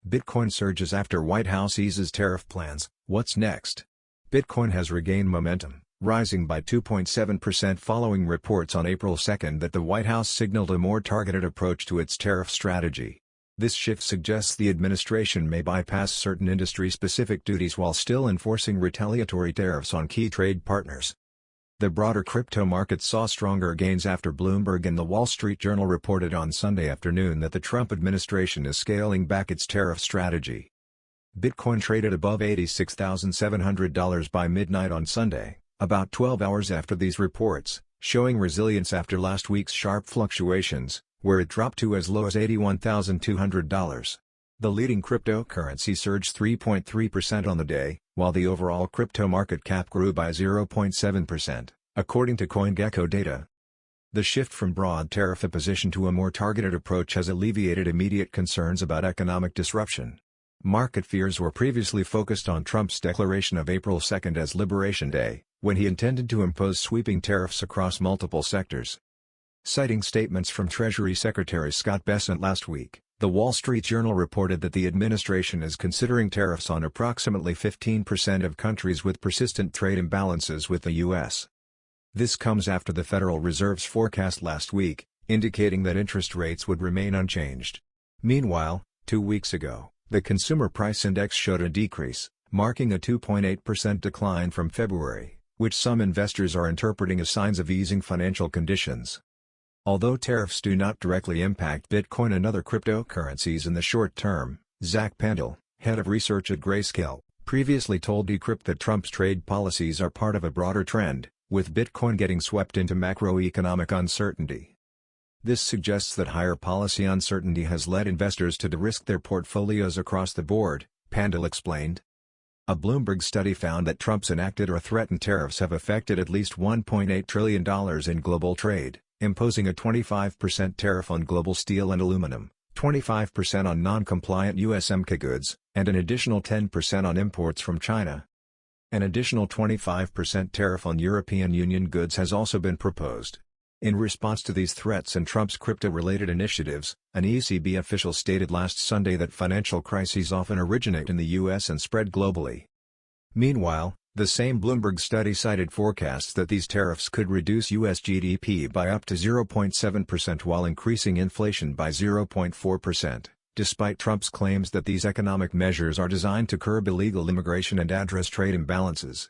Bitcoin surges after White House eases tariff plans. What's next? Bitcoin has regained momentum, rising by 2.7% following reports on April 2 that the White House signaled a more targeted approach to its tariff strategy. This shift suggests the administration may bypass certain industry-specific duties while still enforcing retaliatory tariffs on key trade partners. The broader crypto market saw stronger gains after Bloomberg and the Wall Street Journal reported on Sunday afternoon that the Trump administration is scaling back its tariff strategy. Bitcoin traded above $86,700 by midnight on Sunday, about 12 hours after these reports, showing resilience after last week's sharp fluctuations, where it dropped to as low as $81,200. The leading cryptocurrency surged 3.3% on the day, while the overall crypto market cap grew by 0.7%, according to CoinGecko data. The shift from broad tariff imposition to a more targeted approach has alleviated immediate concerns about economic disruption. Market fears were previously focused on Trump's declaration of April 2 as Liberation Day, when he intended to impose sweeping tariffs across multiple sectors. Citing statements from Treasury Secretary Scott Bessent last week, The Wall Street Journal reported that the administration is considering tariffs on approximately 15% of countries with persistent trade imbalances with the U.S. This comes after the Federal Reserve's forecast last week, indicating that interest rates would remain unchanged. Meanwhile, 2 weeks ago, the Consumer Price Index showed a decrease, marking a 2.8% decline from February, which some investors are interpreting as signs of easing financial conditions. Although tariffs do not directly impact Bitcoin and other cryptocurrencies in the short term, Zach Pandal, head of research at Grayscale, previously told Decrypt that Trump's trade policies are part of a broader trend, with Bitcoin getting swept into macroeconomic uncertainty. This suggests that higher policy uncertainty has led investors to de-risk their portfolios across the board, Pandal explained. A Bloomberg study found that Trump's enacted or threatened tariffs have affected at least $1.8 trillion in global trade, imposing a 25% tariff on global steel and aluminum, 25% on non-compliant USMCA goods, and an additional 10% on imports from China. An additional 25% tariff on European Union goods has also been proposed. In response to these threats and Trump's crypto-related initiatives, an ECB official stated last Sunday that financial crises often originate in the U.S. and spread globally. Meanwhile, the same Bloomberg study cited forecasts that these tariffs could reduce U.S. GDP by up to 0.7% while increasing inflation by 0.4%, despite Trump's claims that these economic measures are designed to curb illegal immigration and address trade imbalances.